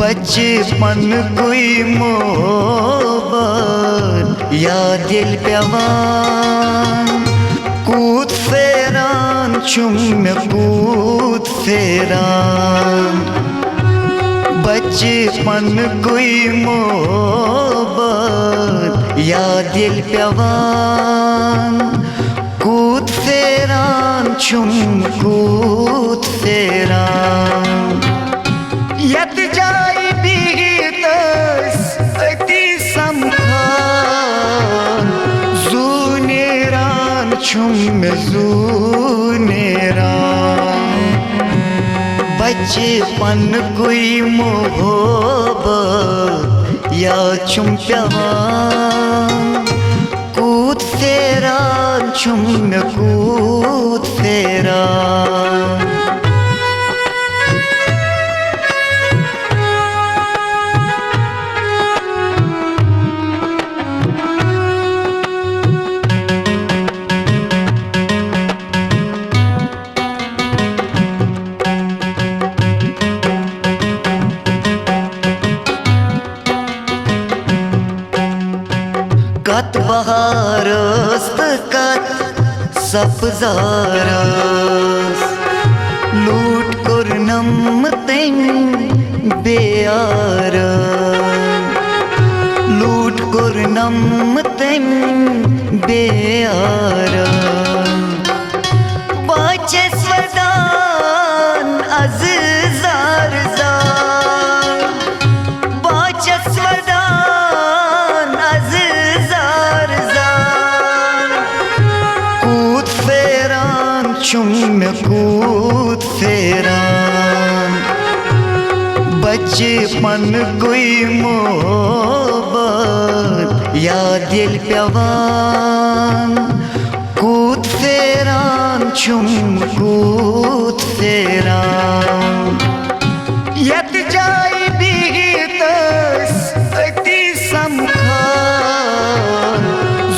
बचपन कोई मोहब्बत या दिल पेवान कूद फेरान चुम में कूद फेरान बचपन कोई मोहब्बत या दिल पेवान कूद फेरान चुम कूद फेरान यत जाई बीतस अति समखान जूनेरान चुम जूनेरान बचपन कोई मोहब्बत या चुम पेवान कूद फेरान चुम कूद फेरान कत बहारस कत सफजारस लूट कुरनम तें बेयार लूट कुरनम तें बेयार बाचे स्वदान अज़ीज़ार ज़ार बाचे स्वदान अज़ीज़ार ज़ार कूद फेरान चुम कूद फेरान बचपन कोई मोहब्बत या दिल पेवान कूद फेरान चुम कूद फेरान यत जाई बीतस अति समखान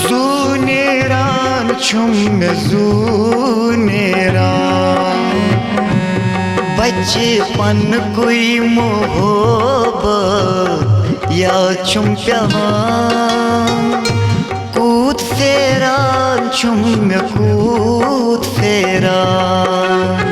जूनेरान चुम जूनेरान बचपन कोई मोहब्बत या चुम पेवान कूद फेरान चुम कूद फेरान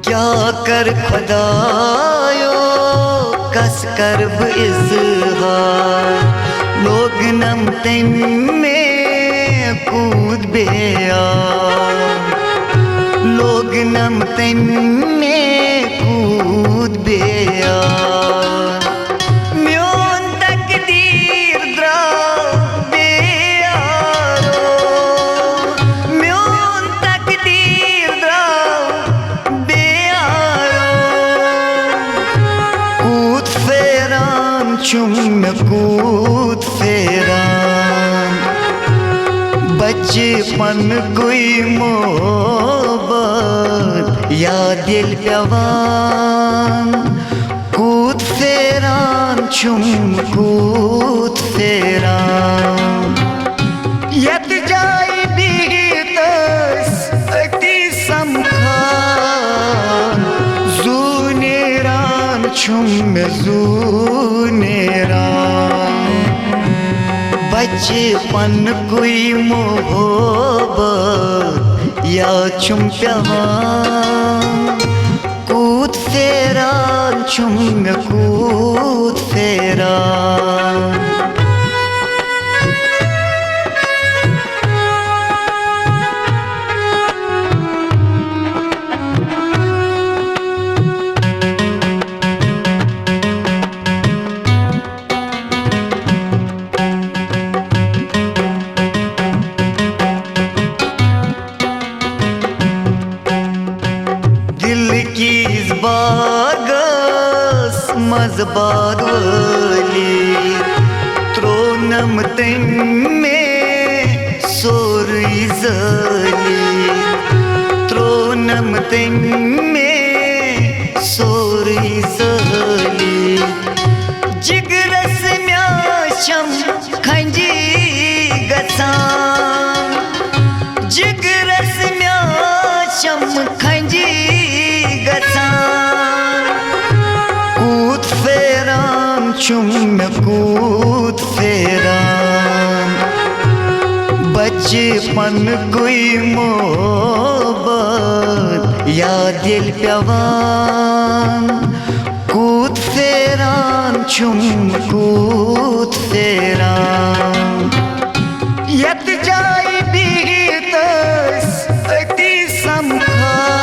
क्या कर खुदायो कस करब इज़हार लोग नम तें में कूद बेयार लोग नम तें में कूद बेयार म्योन तकदीर द्राव बेयारो म्योन तकदीर द्राव कूद फेरान चुम कूद फेरान बचपन कोई मोहब्बत या दिल पेवान कूद फेरान चुम कूद फेरान यत जाई बीतस अति समखान जूनेरान चुम जूनेरान बचपन कोई मोहब्बत या चुम पेवान कूद फेरान चुम कूद फेरान बागस मजबार वाली त्रोनम तें में सोरुई ज़ली त्रोनम तमे सोरुई ज़ली जिगरस म्याशम खंजी गसान जिगरस म्याशम खंजी गसान कूद फेरान चुम कूद फेरान बचपन कोई मोहब्बत या दिल प्यावान कूद फेरान चुम कूद फेरान यत जाय बीतस अति समखान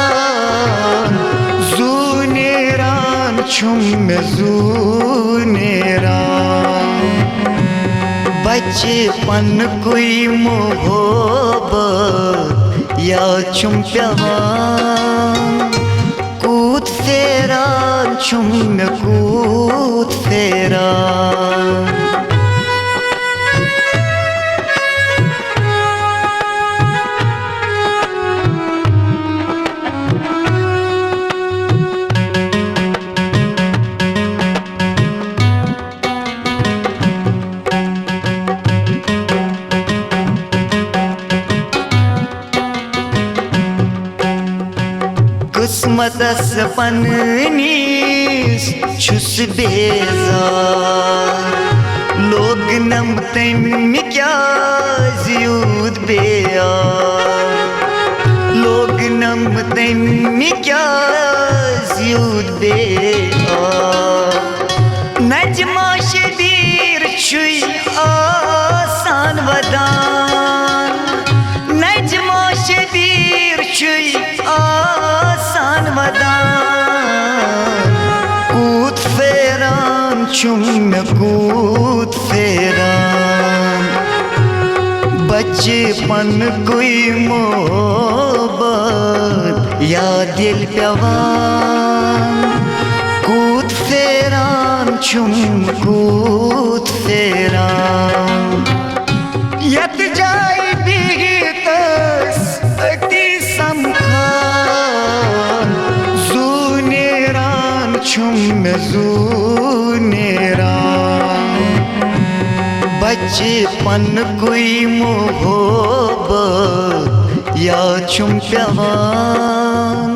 जूनेरान चुम जूनेरान बचपन कोई मोहब्बत या चुम प्यावान कूद फेरान चुम कूद फेरान किस्मतस पन्नीस छुस बेजार लोग नम तम क्या ज़्यूद बेयार लोग नम तम क्या ज़्यूद बेयार नजमा शबीर छुई आसान वदान नजमा शबीर छुई आसान वदान कूद फेरान चुम कूद फेरान बचपन कोई मोहब्बत या दिल प्यावान कूद फेरान चुम कूद फेरान यत जाय बीतस अति समखान जूनेरान चुम जूनेरान बचपन कोई मोहब्बत या चुम प्यावान